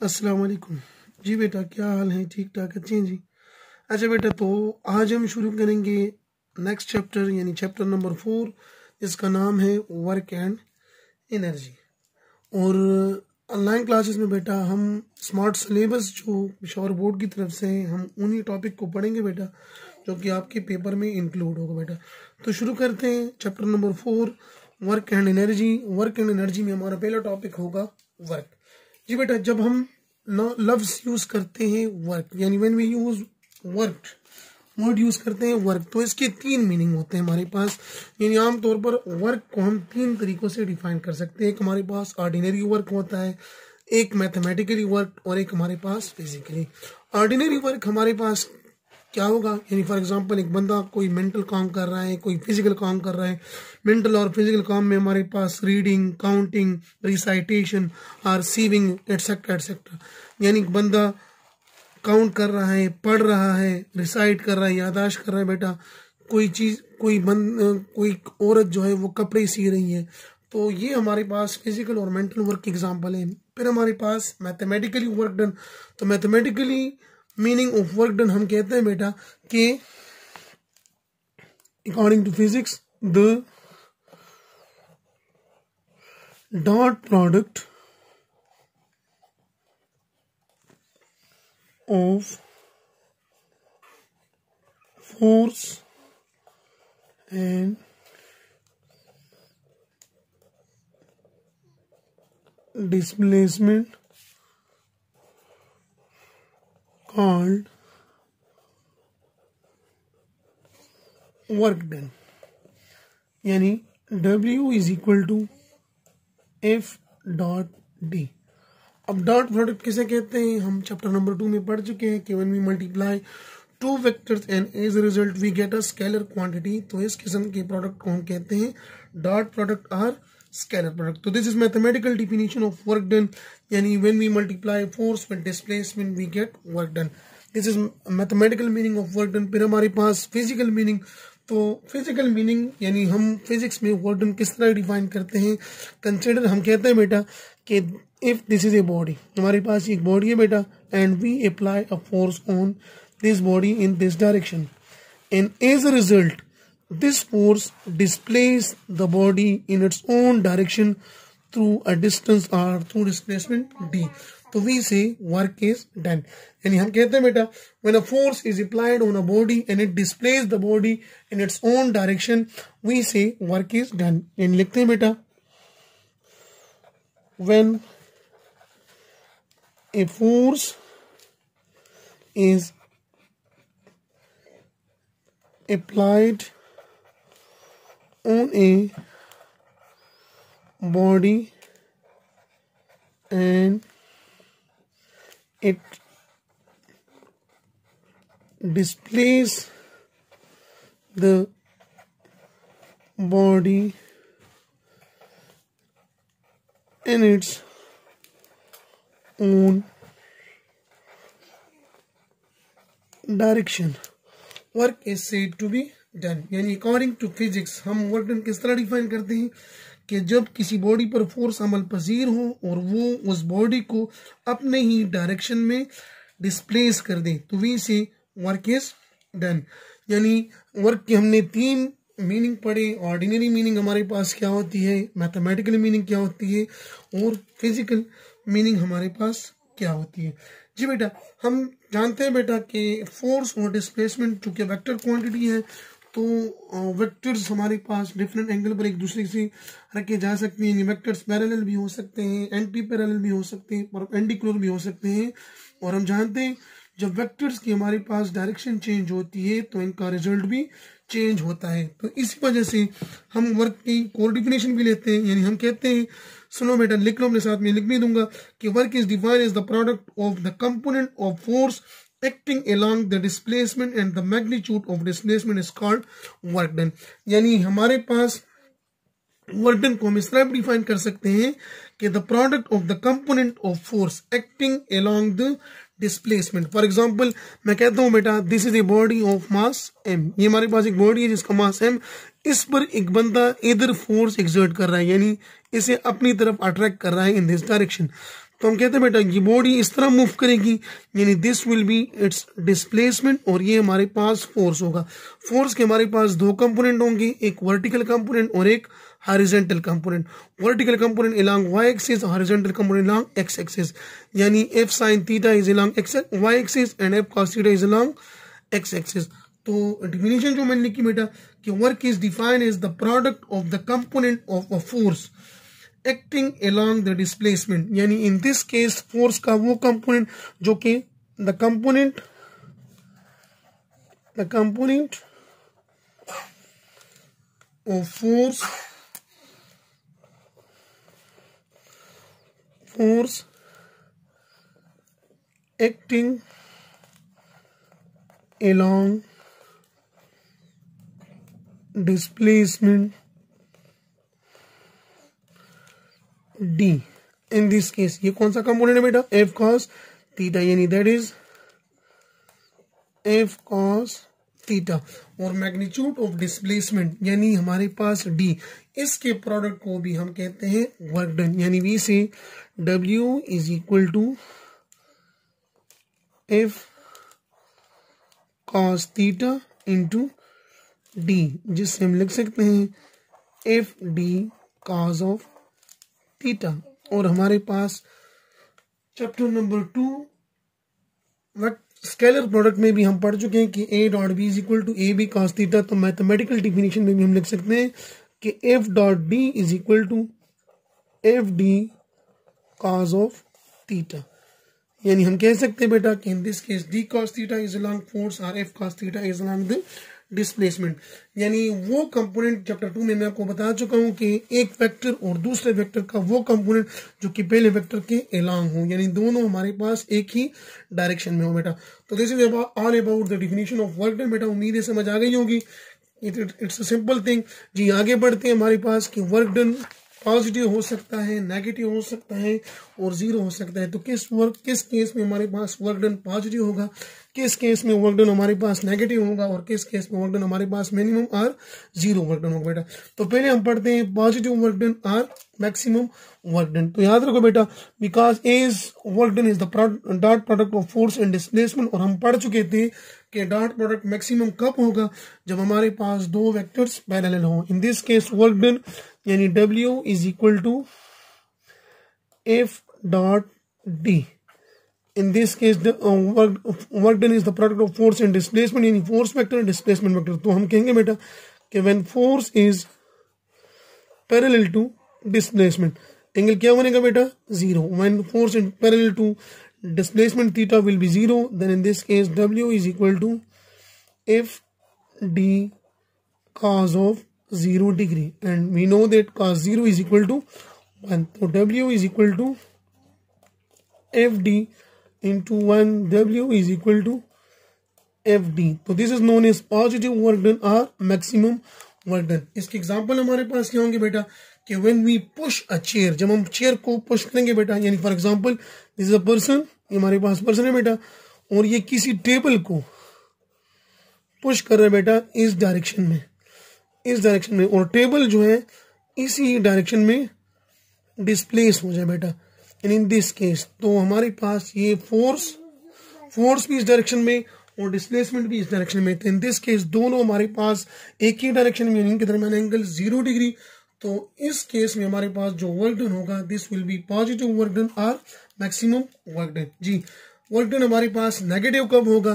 अस्सलाम वालेकुम जी बेटा, क्या हाल है? ठीक ठाक, अच्छे हैं जी। अच्छा बेटा, तो आज हम शुरू करेंगे नेक्स्ट चैप्टर यानी चैप्टर नंबर 4, जिसका नाम है वर्क एंड एनर्जी। और ऑनलाइन क्लासेस में बेटा हम स्मार्ट सिलेबस जो पेशावर बोर्ड की तरफ से है, हम उन्हीं टॉपिक को पढ़ेंगे बेटा, जो कि आपके पेपर में इंक्लूड होगा बेटा। तो शुरू करते हैं chapter number 4, work and energy. Work and energy में हमारा पहला टॉपिक होगा वर्क। जी बेटा, जब हम लफ्ज यूज करते हैं वर्क, यानी when we use work, word use करते हैं वर्क, तो इसके 3 मीनिंग होते हैं हमारे पास। यानी आमतौर पर वर्क को हम 3 तरीकों से डिफाइन कर सकते हैं। एक हमारे पास ऑर्डिनरी वर्क होता है, एक मैथमेटिकली वर्क, और एक हमारे पास फिजिकली। ऑर्डिनरी वर्क हमारे पास क्या होगा, यानी फॉर एग्जांपल एक बंदा कोई मेंटल काम कर रहा है, कोई फिजिकल काम कर रहा है। मेंटल और फिजिकल काम में हमारे पास रीडिंग, काउंटिंग, रिसाइटेशन और रिसीविंग एटसेट्रा एटसेट्रा। यानी एक बंदा काउंट कर रहा है, पढ़ रहा है, रिसाइट कर रहा है, यादाश्त कर रहा है बेटा। कोई चीज़, कोई औरत जो है वो कपड़े सी रही है, तो ये हमारे पास फिजिकल और मेंटल वर्क की एग्जांपल है। फिर हमारे पास मैथमेटिकली वर्क डन। तो mathematically meaning of work done हम कहते हैं बेटा कि according to physics the dot product of force and displacement called work done। यानी W is equal to F dot D. अब डॉट प्रोडक्ट किसे कहते हैं हम चैप्टर नंबर 2 में पढ़ चुके हैं कि when we multiply 2 vectors and as a result we get a scalar quantity, तो इस किस्म के प्रोडक्ट को हम कहते हैं डॉट प्रोडक्ट और स्केलर प्रोडक्ट। तो this is mathematical definition of work done, यानी when we multiply force with displacement we get work done. This is mathematical meaning of work done. फिर हमारे पास फिजिकल मीनिंग। तो फिजिकल मीनिंग यानी हम physics में work done किस तरह डिफाइन करते हैं। कंसिडर, हम कहते हैं बेटा कि if this is a body, हमारे पास एक बॉडी है बेटा, and we apply a force on this body in this direction, and as a result this force displaces the body in its own direction through a distance or through displacement d. तो we say work is done। यानी हम कहते हैं बेटा when a force is applied on a body and it displaces the body in its own direction, we say work is done। यानी लिखते हैं बेटा when a force is applied on a body and it displaces the body in its own direction, work is said to be done. यानी according to physics हम work done किस तरह define करते हैं कि जब किसी बॉडी पर फोर्स अमल पजीर हो और वो उस बॉडी को अपने ही डायरेक्शन में डिस्प्लेस कर दे, तो वी से वर्क इज डन। यानी वर्क की हमने 3 मीनिंग पढ़े। ऑर्डिनरी मीनिंग हमारे पास क्या होती है, मैथमेटिकल मीनिंग क्या होती है, और फिजिकल मीनिंग हमारे पास क्या होती है। जी बेटा, हम जानते हैं बेटा कि फोर्स और डिस्प्लेसमेंट चूंकि वेक्टर क्वांटिटी है, तो वेक्टर्स हमारे पास डिफरेंट एंगल पर एक दूसरे से रखे जा सकते हैं। वेक्टर्स पैरेलल भी हो सकते हैं, एंटी पैरेलल भी हो सकते हैं, परपेंडिकुलर भी हो सकते हैं। और हम जानते हैं जब वेक्टर्स की हमारे पास डायरेक्शन चेंज होती है तो इनका रिजल्ट भी चेंज होता है। तो इसी वजह से हम वर्क की कोर डिफिनेशन भी लेते हैं। यानी हम कहते हैं, सुनो बेटा, लिख लो, अपने साथ में लिख भी दूंगा कि work is defined as the product of the component of force acting along the displacement and the magnitude of displacement is called work done। यानी हमारे पास वर्क डन को हम इस तरह डिफाइन कर सकते हैं कि the product of the component of force acting along the displacement. For example मैं कहता हूं बेटा this is a body of mass m, ये हमारे पास एक बॉडी है जिसका मास m, इस पर एक बंदा इधर फोर्स एक्सर्ट कर रहा है, यानी इसे अपनी तरफ अट्रैक्ट कर रहा है इन दिस डायरेक्शन। तो हम कहते हैं बेटा ये बॉडी इस तरह मूव करेगी, यानी this will be it's displacement, और ये हमारे पास फोर्स होगा। फोर्स के हमारे पास दो कंपोनेंट होंगे, एक वर्टिकल कंपोनेंट और एक horizontal component. Vertical component along y axis, horizontal component along x axis, यानी f sin theta is along y axis and f cos theta is along x axis। तो definition जो मैंने लिखी बेटा कि work is defined as the product of the component of a force acting along the displacement, यानी in this case force का वो component जो कि the component of force acting along displacement d। In this case ये कौन सा component है बेटा, f cos थीटा, यानी that is f cos theta. और मैग्नीट्यूड ऑफ डिस्प्लेसमेंट यानी हमारे पास d, इसके प्रोडक्ट को भी हम कहते हैं वर्क डन, यानी we say w is equal to f cos theta into d, जिससे हम लिख सकते हैं F D cos of theta. और हमारे पास चैप्टर नंबर 2 स्केलर प्रोडक्ट में भी हम पढ़ चुके हैं कि a dot B is equal to A B cos theta. तो मैथमेटिकल डिफिनेशन में भी हम लिख सकते हैं कि F dot D is equal to F D cos of theta, यानी हम कह सकते हैं बेटा कि इन this case d cos theta is along force और f cos theta is along the displacement. यानी वो कंपोनेंट चैप्टर 2 में मैं आपको बता चुका हूं कि एक वेक्टर और दूसरे वेक्टर का वो कंपोनेंट जो कि पहले वेक्टर के along हो, यानी दोनों हमारे पास एक ही डायरेक्शन में हो बेटा। तो this is all about the definition of work done बेटा। उम्मीद है समझ आ गई होगी, इट्स अ सिंपल थिंग जी। आगे बढ़ते हैं हमारे पास कि वर्क डन पॉजिटिव हो सकता है, नेगेटिव हो सकता है और जीरो हो सकता है। तो किस केस में हमारे पास वर्क डन पॉजिटिव होगा, किस केस में वर्क डन हमारे पास नेगेटिव होगा और किस केस में वर्क डन हमारे पास मिनिमम और जीरो वर्क डन होगा बेटा। तो पहले हम पढ़ते हैं पॉजिटिव वर्क डन और मैक्सिमम वर्क डन। तो याद रखो बेटा because as work done is the dot product of force and displacement, और हम पढ़ चुके थे कि डॉट प्रोडक्ट मैक्सिमम कब होगा, जब हमारे पास दो वेक्टर्स पैरेलल हो। In this case work done यानी W is equal to F dot D। In this case the work done is the product of force and displacement, यानी force vector and displacement vector। तो हम कहेंगे बेटा कि when force is parallel to displacement, angle क्या बनेगा बेटा, zero. when force is parallel to displacement theta will be zero, then in this case W is equal to F D cos of 0 degree, and we know that cos 0 is equal to 1, so W is equal to FD into 1, W is equal to FD। तो this is known as positive work done or maximum work done। इसके example हमारे पास क्या होंगे बेटा कि when we push a chair, जब हम चेयर को पुश करेंगे बेटा, यानी for example this is a person, ये हमारे पास पर्सन है बेटा, और ये किसी टेबल को पुश कर रहा है बेटा इस डायरेक्शन में, और टेबल जो है इसी डायरेक्शन में डिस्प्लेस हो जाए बेटा। इन दिस केस तो हमारे पास ये फोर्स भी इस डायरेक्शन में और डिस्प्लेसमेंट भी इस डायरेक्शन में। तो इन दिस केस दोनों हमारे पास एक ही डायरेक्शन में, इनके दरमियान एंगल 0 डिग्री। तो इस केस में हमारे पास जो वर्क डन होगा this will be positive work done और मैक्सिमम वर्क डन। जी वर्क डन हमारे पास नेगेटिव कब होगा,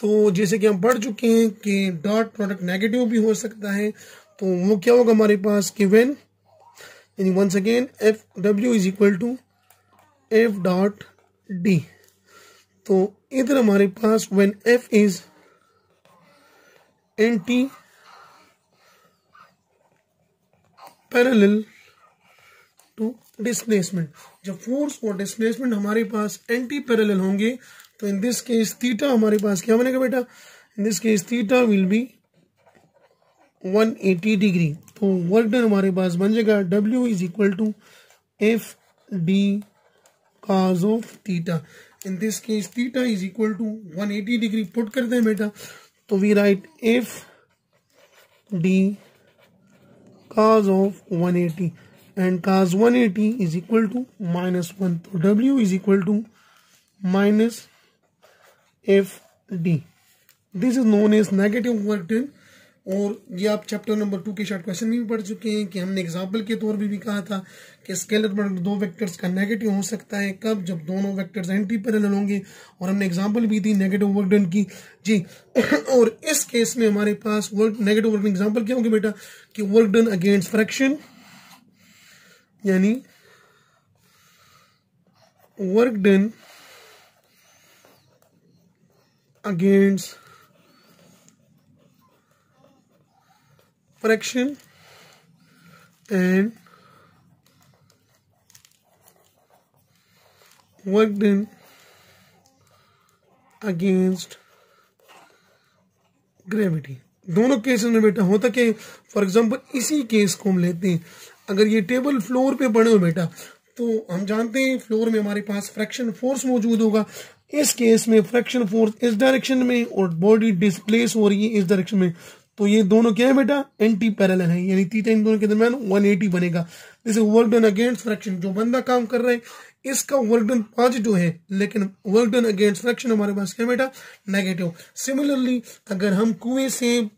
तो जैसे कि हम पढ़ चुके हैं कि डॉट प्रोडक्ट नेगेटिव भी हो सकता है। तो वो क्या होगा हमारे पास कि व्हेन, यानी once again F W is equal to F dot D. तो इधर हमारे पास when F is anti parallel to displacement, जब फोर्स और डिस्प्लेसमेंट हमारे पास एंटी पैरेलल होंगे तो इन दिस केस थीटा हमारे पास क्या बनेगा बेटा, in this case theta will be 180 degree. तो वर्क डन हमारे पास बन जाएगा W is equal to F D cos of theta. In this case theta is equal to 180 degree put करते हैं बेटा, तो we write F D cos of 180, and cos 180 is equal to -1, तो W is equal to -FD। This is known as negative work done. और ये आप chapter number 2 के short question में भी पढ़ चुके हैं कि हमने एग्जाम्पल के तौर पे भी कहा था कि स्केलर प्रोडक्ट दो वेक्टर्स का नेगेटिव हो सकता है, कब? जब दोनों वेक्टर्स एंटी पैरेलल होंगे। और हमने एग्जाम्पल भी दी नेगेटिव वर्क डन की जी। और इस केस में हमारे पास नेगेटिव वर्क डन एग्जाम्पल क्या होंगे बेटा कि वर्क डन अगेंस्ट फ्रैक्शन, यानी work done against fraction and work done against gravity। दोनों केसेस में बेटा होता क्या है, फॉर एग्जांपल इसी केस को हम लेते हैं। अगर ये टेबल फ्लोर पे पड़े हो बेटा तो हम जानते हैं फ्लोर में हमारे पास फ्रैक्शन फोर्स मौजूद होगा। इस केस में फ्रैक्शन फोर्स इस डायरेक्शन में और बॉडी डिस्प्लेस हो रही है इस डायरेक्शन में, तो ये दोनों क्या है बेटा एंटी पैरेलल है, यानी थीटा इन दोनों के दरमियान 180 बनेगा। जैसे वर्क डन अगेंस्ट फ्रैक्शन, जो बंदा काम कर रहा है इसका वर्क डन पॉजिटिव है, लेकिन वर्क डन अगेंस्ट फ्रैक्शन हमारे पास क्या बेटा नेगेटिव। सिमिलरली अगर हम कुएं से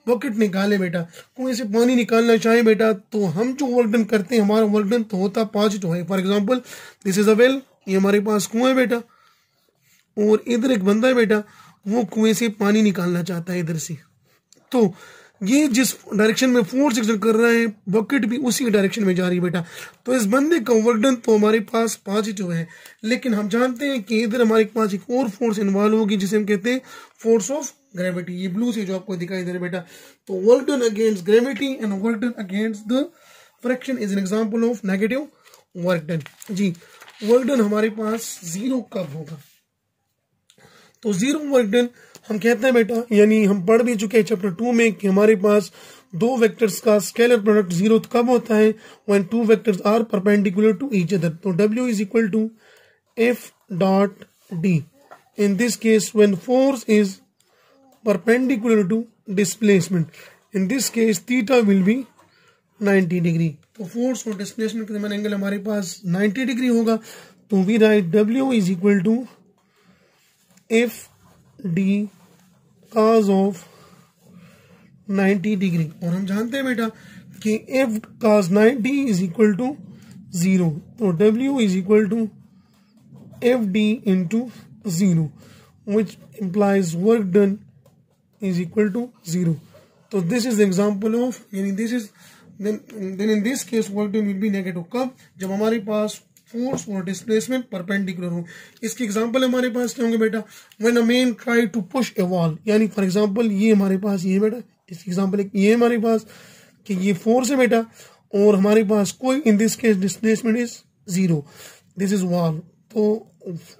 बकेट निकाले बेटा, कुएं से पानी निकालना चाहे बेटा, तो हम जो वर्क डन करते हैं हमारा वर्क डन तो होता पॉजिटिव है। For example this is a well, ये हमारे पास कुआं है बेटा और इधर एक बंदा है बेटा, वो कुएं से पानी निकालना चाहता है इधर से। तो ये जिस डायरेक्शन में फोर्स एक्सर्ट कर रहा है बकेट भी उसी डायरेक्शन में जा रही है बेटा, तो इस बंदे का वर्क डन तो हमारे पास पॉजिटिव है, लेकिन हम जानते हैं कि इधर हमारे पास एक और फोर्स इन्वॉल्व होगी जिसे हम कहते हैं फोर्स ऑफ ग्रेविटी। ये ब्लू से जो आपको दिखाई दे रहा है बेटा, तो work done against gravity and work done against the friction is an example of negative work done जी। वर्क डन हमारे पास जीरो कब होगा, तो जीरो वर्क डन हम कहते हैं बेटा, यानी हम पढ़ भी चुके हैं चैप्टर 2 में कि हमारे पास दो वेक्टर्स का स्केलर प्रोडक्ट जीरो कब होता है, when two vectors are perpendicular to each other. तो W is equal to F.D। In this case when force is perpendicular to displacement, in this case theta will be 90 degree. तो force और displacement के दरमियान angle हमारे पास 90 degree होगा। तो we write W is equal to F.D cos of 90 degree. और हम जानते हैं बेटा कि F cos 90 is equal to 0, तो W is equal to FD into 0 which implies work done is equal to 0। तो this is the example of, यानी this is then in this case work done will be negative कब, जब हमारे पास force और displacement perpendicular हो। इसकी example हमारे पास क्या होंगे बेटा, when a man try to push a wall, यानी फॉर एग्जांपल ये हमारे पास ये बेटा, इसकी एग्जांपल एक ये हमारे पास कि ये फोर्स है बेटा और हमारे पास कोई इन this case displacement is 0, this is wall. तो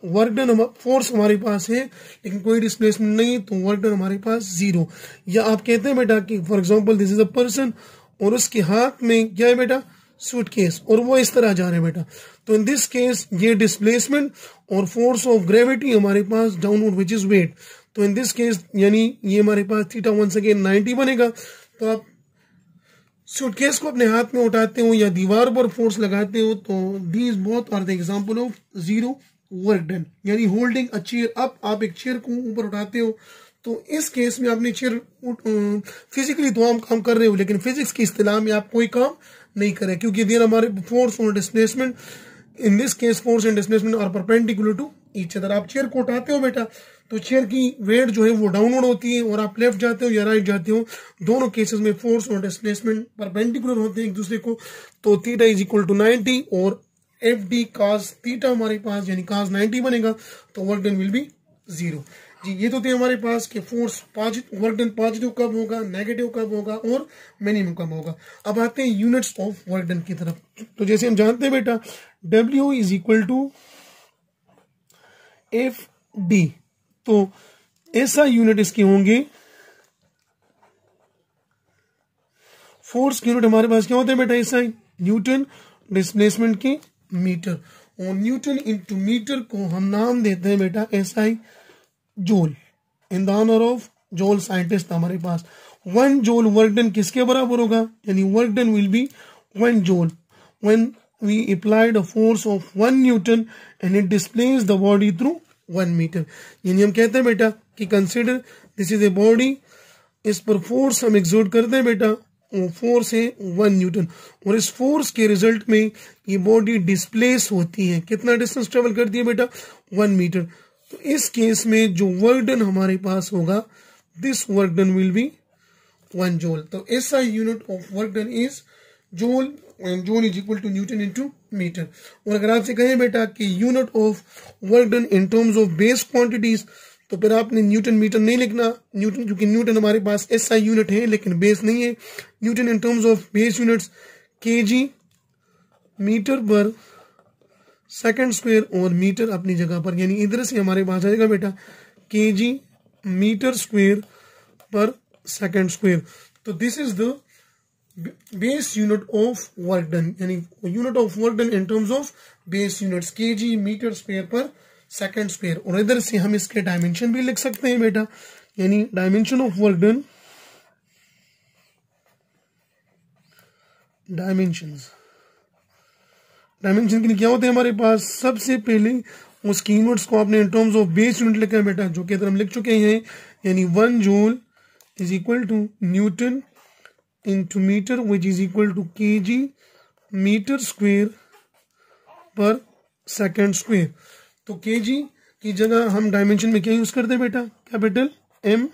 वर्क डन फोर्स हमारे पास है लेकिन कोई डिस्प्लेसमेंट नहीं है, तो वर्क डन हमारे पास 0। या आप कहते हैं बेटा कि for example this is a person और उसके हाथ में क्या है बेटा सूटकेस और वो इस तरह जा रहे हैं बेटा, तो इन दिस केस ये डिस्प्लेसमेंट और फोर्स ऑफ ग्रेविटी हमारे पास डाउनवर्ड विच इज वेट। तो इन दिस केस यानी ये हमारे पास थीटा वंस अगेन 90 बनेगा। तो आप सूटकेस को अपने हाथ में उठाते हो या दीवार पर फोर्स लगाते हो, तो these both are the example of zero work done. यानी होल्डिंग अ चेयर अप, आप एक चेयर को ऊपर उठाते हो, तो इस केस में आपने चेयर फिजिकली तो हम काम कर रहे हो लेकिन फिजिक्स की इस्तिलाह में आप कोई काम नहीं करें, क्योंकि देर हमारे फोर्स और displacement in this case force and displacement are perpendicular to each other. आप चेयर को उठाते हो बेटा तो चेयर की वेट जो है वो डाउनवर्ड होती है और आप लेफ्ट जाते हो या राइट जाते हो, दोनों केसेस में फोर्स और डिस्प्लेसमेंट परपेंडिकुलर होते हैं एक दूसरे को। तो थीटा इज इक्वल टू 90 और FD cos थीटा हमारे पास यानी cos 90 बनेगा, तो वर्क डन विल बी 0 जी। ये तो थे हमारे पास कि force positive, work done positive कब होगा, नेगेटिव कब होगा और मिनिमम कब होगा। अब आते हैं यूनिट्स ऑफ वर्क डन की तरफ। तो जैसे हम जानते हैं बेटा W is equal to FD, तो ऐसा यूनिट इसके होंगे, फोर्स की यूनिट हमारे पास क्या होते हैं बेटा ऐसा न्यूटन, डिस्प्लेसमेंट के मीटर, और न्यूटन इंटू मीटर को हम नाम देते हैं बेटा SI joule, in the honour of Joule scientist हमारे पास। 1 जूल वर्क डन किसके बराबर होगा, यानी work done will be 1 joule. when we applied a force of 1 Newton and it displaced the body through 1 meter। यानी हम कहते हैं बेटा कि consider this is a body, इस पर फोर्स हम एक्सर्ट करते हैं बेटा, वो फोर्स है 1 न्यूटन, और इस फोर्स के रिजल्ट में ये बॉडी डिस्प्लेस होती है। कितना डिस्टेंस ट्रेवल करती है बेटा? 1 मीटर। तो इस केस में जो वर्क डन हमारे पास होगा, this work done will be 1 joule. तो ऐसा unit of work done is joule, and joule is equal to newton into metre. और अगर आपसे कहें बेटा कि unit of work done in terms of base quantities, तो फिर आपने न्यूटन मीटर नहीं लिखना, न्यूटन, क्योंकि न्यूटन हमारे पास ऐसा यूनिट है लेकिन बेस नहीं है। Newton in terms of base units kg, metre per second square और मीटर अपनी जगह पर, यानी इधर से हमारे पास आएगा बेटा केजी मीटर स्क्वायर पर सेकंड स्क्वायर। तो this is the base unit of work done, यानी unit of work done in terms of base units kg metre square पर सेकंड स्क्वायर। और इधर से हम इसके डायमेंशन भी लिख सकते हैं बेटा, यानी dimension of work done, dimensions के लिए क्या होते हैं हमारे पास? सबसे पहले उसकी यूनिट्स को आपने इन टर्म्स ऑफ बेस यूनिट लिखा है बेटा, जो कि इधर हम लिख चुके हैं, यानी 1 joule is equal to newton into metre which is equal to KG metre square पर सेकंड स्क्वायर। तो केजी की जगह हम डायमेंशन में क्या यूज करते हैं बेटा? कैपिटल एम,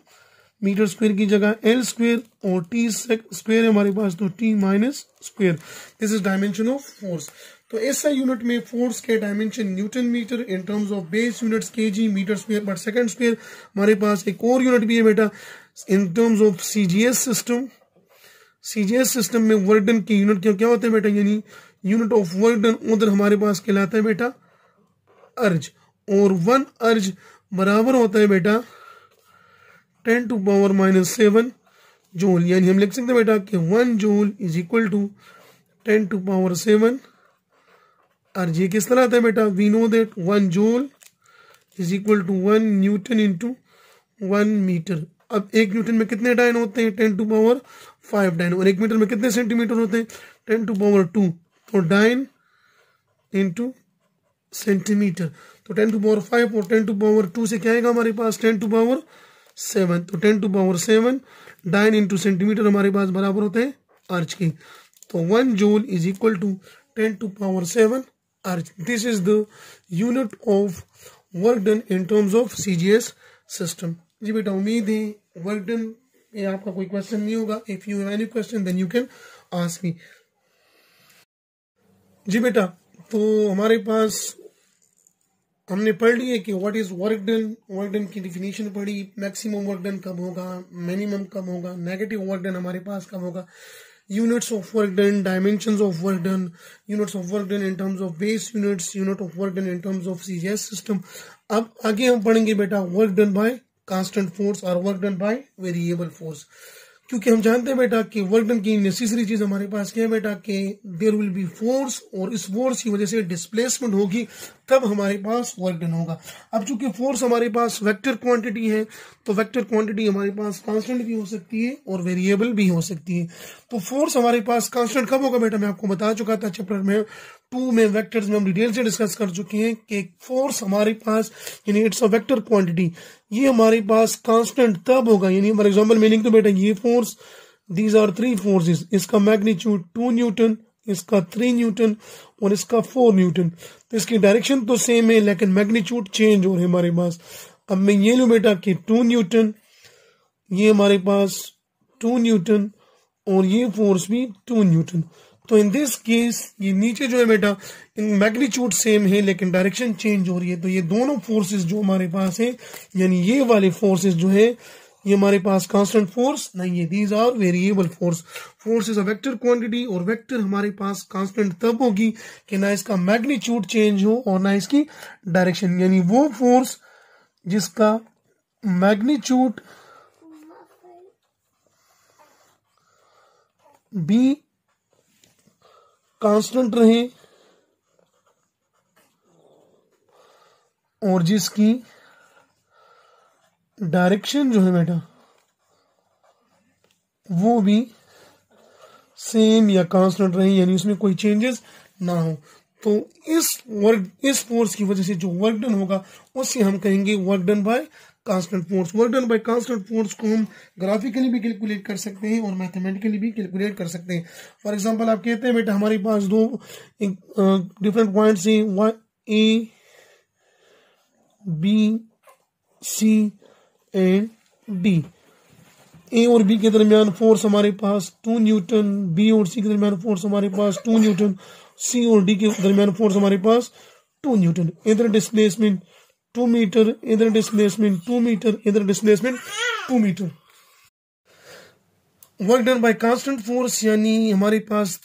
मीटर स्क्वायर की जगह एल स्क्वायर, और टी स्क्वायर है हमारे पास, तो T minus square. This is dimension of force. तो ऐसा यूनिट में फोर्स के dimension newton metre in terms of base units kg metre square पर सेकंड स्क्वायर। हमारे पास एक और यूनिट भी है बेटा in terms of CGS system. CGS system में वर्क डन की यूनिट क्या होते हैं बेटा? यानी यूनिट ऑफ वर्क डन उधर हमारे पास कहलाता है बेटा अर्ज, और 1 अर्ज बराबर होता है बेटा 10 टू पावर माइनस 7 जूल। यानी हम लिख सकते हैं बेटा कि 1 joule is equal to 10 to power 7 erg. ये किस तरह आता है बेटा? We know that 1 joule is equal to 1 newton into 1 metre. अब 1 न्यूटन में कितने डायन होते हैं? 10 टू पावर 5 डायन। और 1 मीटर में कितने सेंटीमीटर होते हैं? 10 टू पावर 2। तो डायन इंटू सेंटीमीटर, तो 10 टू पावर 5 और 10 टू पावर 2 से क्या आएगा हमारे पास? 10 टू पावर 7। तो 10 टू पावर 7 डायन इंटू सेंटीमीटर हमारे पास बराबर होते हैं अर्ज की। तो 1 joule is equal to 10 to power 7 erg. This is the unit of work done in terms of CGS system. जी बेटा, उम्मीद है वर्क डन पे आपका कोई क्वेश्चन नहीं होगा। If you have any question then you can ask me. जी बेटा, तो हमारे पास हमने पढ़ लिया कि what is work done, work done की डिफिनेशन पढ़ी, मैक्सिमम वर्क डन कब होगा, मिनिमम कब होगा, नेगेटिव वर्क डन हमारे पास कब होगा, units of work done, dimensions of work done, units of work done in terms of base units, unit of work done in terms of CGS system. अब आगे हम पढ़ेंगे बेटा work done by constant force और work done by variable force, क्योंकि हम जानते हैं बेटा कि वर्क डन की नेसेसरी चीज हमारे पास क्या है बेटा कि देयर विल बी फोर्स, और इस फोर्स की वजह से डिस्प्लेसमेंट होगी, तब हमारे पास वर्क डन होगा। अब चूंकि फोर्स हमारे पास वेक्टर क्वांटिटी है, तो वेक्टर क्वांटिटी हमारे पास कांस्टेंट भी हो सकती है और वेरिएबल भी हो सकती है। तो फोर्स हमारे पास कांस्टेंट कब होगा बेटा? मैं आपको बता चुका था चैप्टर में 2 में वेक्टर्स में हम डिटेल से डिस्कस कर चुके हैं कि फोर्स हमारे पास यानी इट्स अ वेक्टर क्वांटिटी, ये हमारे पास कांस्टेंट तब होगा, यानी फॉर एग्जांपल मीनिंग तो बेटा ये फोर्स, दीज आर 3 फोर्सेस, इसका मैग्नीट्यूड 2 न्यूटन, इसका 3 न्यूटन और इसका 4 न्यूटन। तो इसकी डायरेक्शन तो सेम है लेकिन मैग्नीट्यूड चेंज हो रहे हैं हमारे पास। अब मैं ये लूं बेटा कि 2 न्यूटन, ये हमारे पास 2 न्यूटन और ये फोर्स भी 2 न्यूटन। तो इन दिस केस ये नीचे जो है बेटा इन मैग्नीट्यूड सेम है लेकिन डायरेक्शन चेंज हो रही है। तो ये दोनों फोर्सेस जो हमारे पास है, यानी ये वाले फोर्सेस जो है ये हमारे पास कांस्टेंट फोर्स नहीं है, these are variable force. Force is a vector quantity, और वेक्टर हमारे पास कांस्टेंट तब होगी कि ना इसका मैग्नीट्यूड चेंज हो और ना इसकी डायरेक्शन, यानी वो फोर्स जिसका मैग्नीट्यूड भी कांस्टेंट रहे और जिसकी डायरेक्शन जो है बेटा वो भी सेम या कांस्टेंट रहे, यानी उसमें कोई चेंजेस ना हो। तो इस फोर्स की वजह से जो वर्क डन होगा उससे हम कहेंगे work done by constant force. Work done by constant force को हम ग्राफिकली भी कैलकुलेट कर सकते हैं और मैथमेटिकली भी कैलकुलेट कर सकते हैं। फॉर एग्जांपल आप कहते हैं बेटा हमारे पास दो डिफरेंट पॉइंट्स हैं, A B C and D. A और बी के दरमियान फोर्स हमारे पास 2 न्यूटन, बी और सी के दरमियान फोर्स हमारे पास 2 न्यूटन, सी और डी के दरमियान फोर्स हमारे पास 2 न्यूटन। इधर डिस्प्लेसमेंट 2 मीटर, इधर डिस्प्लेसमेंट 2 मीटर, इधर displacement 2 metre. Work done by constant force यानी हमारे पास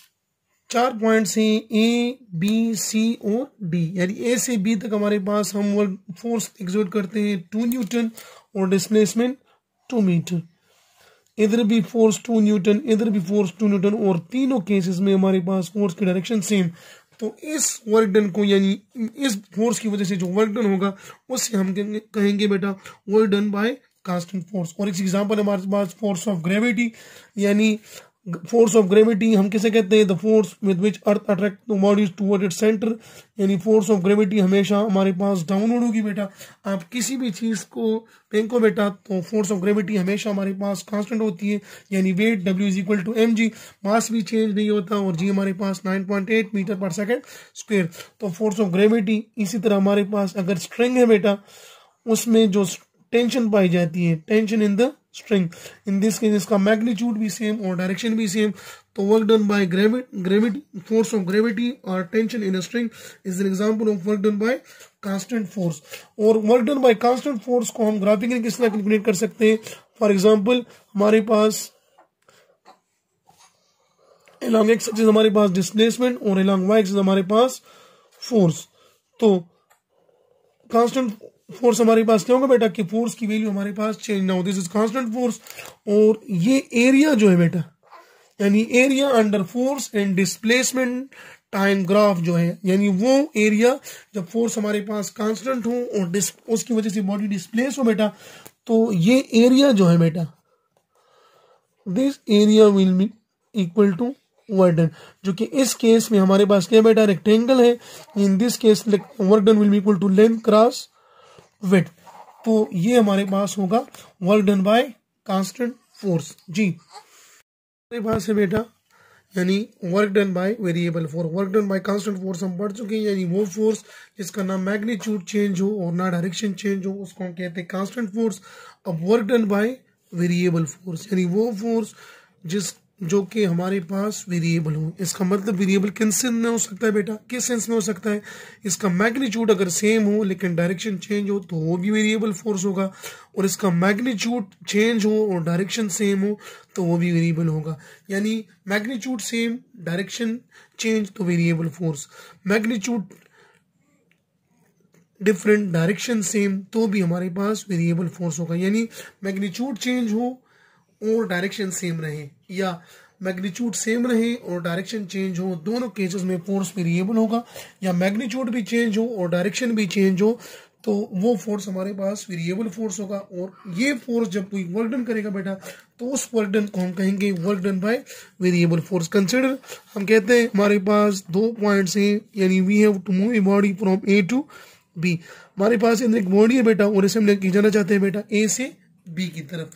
4 पॉइंट्स हैं, ए बी सी और डी, यानी ए से बी तक हमारे पास हम वर्क फोर्स एग्जर्ट करते हैं 2 न्यूटन और डिस्प्लेसमेंट 2 मीटर। इधर भी फोर्स 2 न्यूटन, इधर भी फोर्स 2 न्यूटन, और तीनों केसेस में हमारे पास फोर्स की डायरेक्शन सेम। तो इस वर्क डन को यानी इस फोर्स की वजह से जो वर्क डन होगा उससे हम कहेंगे बेटा work done by constant force. और एक एग्जांपल हमारे पास फोर्स ऑफ ग्रेविटी, यानी फोर्स ऑफ ग्रेविटी हम किसे कहते हैं, the force with which earth attract the bodies toward its centre, यानी फोर्स ऑफ ग्रेविटी हमेशा हमारे पास डाउनवर्ड होगी बेटा। आप किसी भी चीज को फेंको बेटा तो फोर्स ऑफ ग्रेविटी हमेशा हमारे पास कांस्टेंट होती है, यानी weight W is equal to mg, mass भी चेंज नहीं होता, और जी हमारे पास 9.8 मीटर पर सेकेंड स्क्वायर। तो फोर्स ऑफ ग्रेविटी, इसी तरह हमारे पास अगर स्ट्रिंग है बेटा उसमें जो टेंशन पाई जाती है, tension in the string, in this case इसका मैग्नीट्यूड भी सेम और डायरेक्शन भी सेम। तो work done by gravity, force of gravity और tension in a string is an example of work done by constant force. और work done by constant force को हम graphically किस तरह कैलकुलेट कर सकते हैं। फॉर एग्जांपल हमारे पास along x एक्सिस हमारे पास डिस्प्लेसमेंट और along y एक्सिस हमारे पास फोर्स। तो कांस्टेंट फोर्स हमारे पास क्या होगा बेटा कि फोर्स की वैल्यू हमारे पास चेंज ना हो, दिस इज कांस्टेंट फोर्स। और ये एरिया जो है बेटा, यानी area under force and displacement time graph जो है, यानी वो एरिया जब फोर्स हमारे पास कांस्टेंट हो और उसकी वजह से बॉडी डिस्प्लेस हो बेटा, तो ये एरिया जो है बेटा, this area will be equal to work done, जो कि इस केस में हमारे पास क्या बेटा रेक्टेंगल है। In this case work done will be equal to length cross width. तो ये हमारे पास होगा work done by constant force. जी हमारे पास है बेटा यानी work done by variable force. Work done by constant force हम पढ़ चुके हैं, यानी वो फोर्स जिसका ना मैग्नीट्यूड चेंज हो और ना डायरेक्शन चेंज हो उसको हम कहते हैं कांस्टेंट फोर्स। अब work done by variable force यानी वो फोर्स जो कि हमारे पास वेरिएबल हो। इसका मतलब वेरिएबल किस सेंस में हो सकता है बेटा, किस सेंस में हो सकता है, इसका मैग्नीट्यूड अगर सेम हो लेकिन डायरेक्शन चेंज हो तो वो भी वेरिएबल फोर्स होगा, और इसका मैग्नीट्यूड चेंज हो और डायरेक्शन सेम हो तो वो भी वेरिएबल होगा। यानी मैग्नीट्यूड सेम, डायरेक्शन चेंज तो variable force, magnitude different, direction same तो भी हमारे पास वेरिएबल फोर्स होगा। यानी मैग्नीट्यूड चेंज हो और डायरेक्शन सेम रहे, या मैग्नीट्यूड सेम रहे और डायरेक्शन चेंज हो, दोनों केसेस में फोर्स वेरिएबल होगा। या मैग्नीट्यूड भी चेंज हो और डायरेक्शन भी चेंज हो तो वो फोर्स हमारे पास वेरिएबल फोर्स होगा। और ये फोर्स जब कोई वर्क डन करेगा बेटा तो उस वर्क डन को हम कहेंगे work done by variable force. Consider हम कहते हैं हमारे पास 2 पॉइंट्स हैं, यानी we have to move a body from A to B. हमारे पास इधर एक बॉडी है बेटा और इसे हम लेके जाना चाहते हैं बेटा ए से बी की तरफ।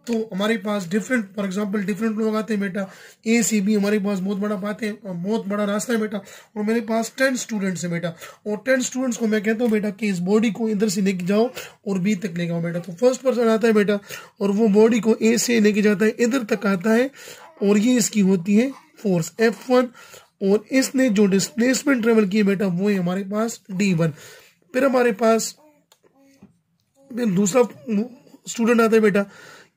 तो हमारे पास डिफरेंट, फॉर एग्जांपल डिफरेंट लोग आते हैं बेटा, ए से बी हमारे पास बहुत बड़ा बात है, बहुत बड़ा रास्ता है बेटा, और मेरे पास 10 स्टूडेंट्स हैं बेटा, और 10 स्टूडेंट्स को मैं कहता हूँ बेटा कि इस बॉडी को इधर से लेके जाओ और बी तक ले जाओ बेटा। तो फर्स्ट पर्सन आता है बेटा और वो बॉडी को ए से लेके जाता है, इधर तक आता है, और ये इसकी होती है फोर्स F1, और इसने जो डिस्प्लेसमेंट ट्रेवल की है बेटा वो है हमारे पास D1। फिर हमारे पास दूसरा स्टूडेंट आता है बेटा,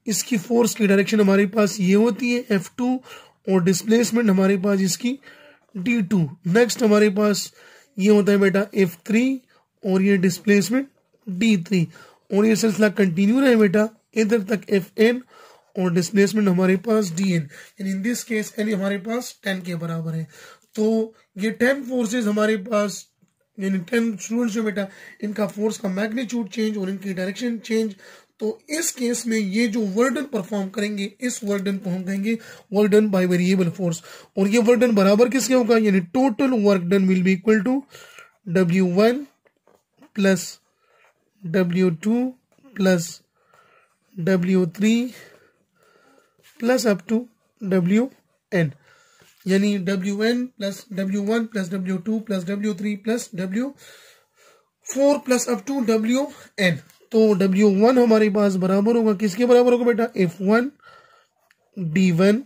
इसकी फोर्स की डायरेक्शन हमारे पास ये होती है F2, और डिस्प्लेसमेंट हमारे पास इसकी D2। नेक्स्ट हमारे पास ये होता है बेटा F3 और ये डिस्प्लेसमेंट D3, और ये सिलसिला कंटिन्यू रहे बेटा इधर तक Fn और डिस्प्लेसमेंट हमारे पास Dn, यानी इन दिस केस n हमारे पास 10 के बराबर है। तो ये 10 फोर्सेस हमारे पास, यानी 10 स्टूडेंट्स जो बेटा इनका फोर्स का मैग्नीट्यूड चेंज और इनकी डायरेक्शन चेंज तो इस केस में ये जो वर्क डन परफॉर्म करेंगे, इस वर्क डन को हम कहेंगे work done by variable force. और ये वर्क डन बराबर किसके होगा, यानी total work done will be equal to W1 plus W2 plus W3 plus up to WN, यानी WN plus W1 plus W2 plus W3 plus W4 plus up to WN। तो W1 हमारे पास बराबर होगा, किसके बराबर होगा बेटा, F1 D1,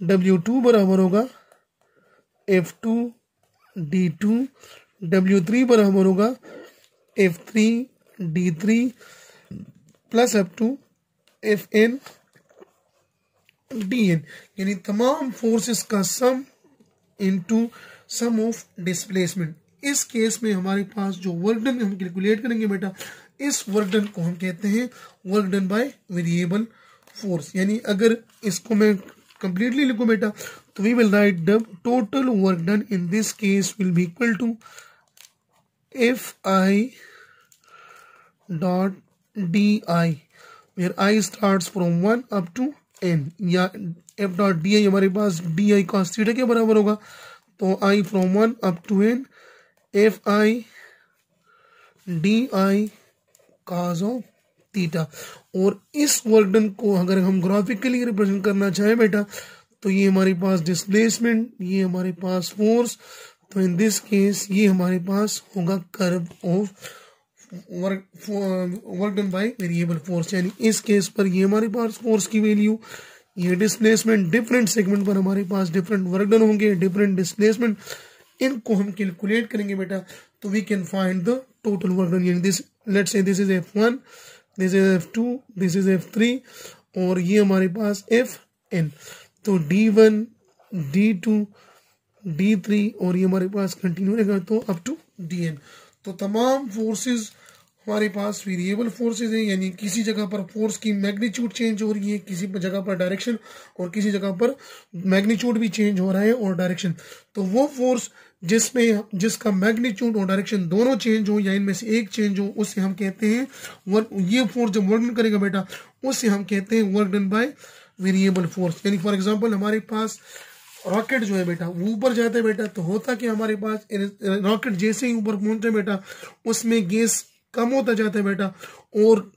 W2 बराबर होगा F2 D2, W3 बराबर होगा F3 D3 plus up to FN DN, यानी तमाम फोर्सेस का sum into sum of displacement. इस केस में हमारे पास जो वर्क डन हम कैलकुलेट करेंगे बेटा, इस वर्क डन को हम कहते हैं work done by variable force. यानी अगर इसको मैं कंप्लीटली लिखूं बेटा, तो we will write the total work done in this case will be equal to Fi dot DI, where I starts from 1 up to N, या F डॉट DI हमारे पास DI cos theta के बराबर होगा, तो I from 1 up to N Fi DI cos of theta. और इस work done को अगर हम ग्राफिकली रिप्रेजेंट करना चाहें बेटा, तो ये हमारे पास डिस्प्लेसमेंट, ये हमारे पास फोर्स, तो इन दिस केस ये हमारे पास होगा curve of work done by variable force. यानी इस केस पर ये हमारे पास फोर्स की वैल्यू, ये डिस्प्लेसमेंट, डिफरेंट सेगमेंट पर हमारे पास डिफरेंट वर्क डन होंगे, डिफरेंट डिस्प्लेसमेंट, इनको हम कैलकुलेट करेंगे बेटा, तो we can find the total work done. यानी this, let's say this is F1, this is F2, this is F3 और ये हमारे पास FN, तो D1 D2 D3 और ये हमारे पास कंटिन्यू रहेगा तो अप टू DN। तो तमाम फोर्सेस हमारे पास वेरिएबल फोर्सेस हैं, यानी किसी जगह पर फोर्स की मैग्नीट्यूड चेंज हो रही है, किसी जगह पर डायरेक्शन, और किसी जगह पर मैग्नीट्यूड भी चेंज हो रहा है और डायरेक्शन। तो वो फोर्स जिसका मैग्नीट्यूड और डायरेक्शन दोनों चेंज हो या इनमें से एक चेंज हो, उससे हम कहते हैं वर्क, ये फोर्स जब वर्क डन करेगा बेटा, उससे हम कहते हैं work done by variable force. यानी फॉर एग्जांपल हमारे पास रॉकेट जो है बेटा, वो ऊपर जाता है बेटा, तो होता कि हमारे पास रॉकेट जैसे ही ऊपर पहुंचता है बेटा, उसमें गैस कम होता जाता है बेटा, और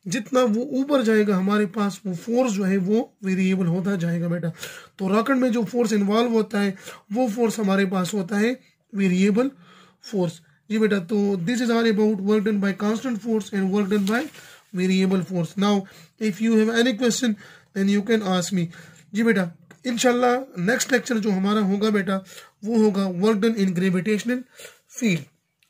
जितना वो ऊपर जाएगा हमारे पास वो फोर्स जो है वो वेरिएबल होता जाएगा बेटा। तो रॉकेट में जो फोर्स इन्वॉल्व होता है वो फोर्स हमारे पास होता है वेरिएबल फोर्स। जी बेटा, तो this is all about work done by constant force and work done by variable force. Now if you have any question then you can ask me. जी बेटा, इंशाल्लाह नेक्स्ट लेक्चर जो हमारा होगा बेटा, वो होगा work done in gravitational field.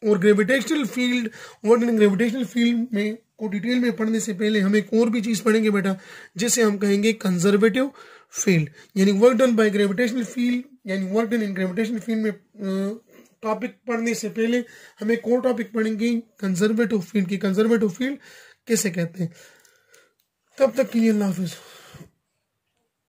और gravitational field, work done in gravitational field में को डिटेल में पढ़ने से पहले हम एक और भी चीज पढ़ेंगे बेटा, जिसे हम कहेंगे कंजर्वेटिव फील्ड। यानी work done by gravitational field, यानी work done in gravitational field में टॉपिक पढ़ने से पहले हम एक और टॉपिक पढ़ेंगे कंजर्वेटिव फील्ड की। कंजर्वेटिव फील्ड किसे कहते हैं। तब तक के लिए अल्लाह हाफिज।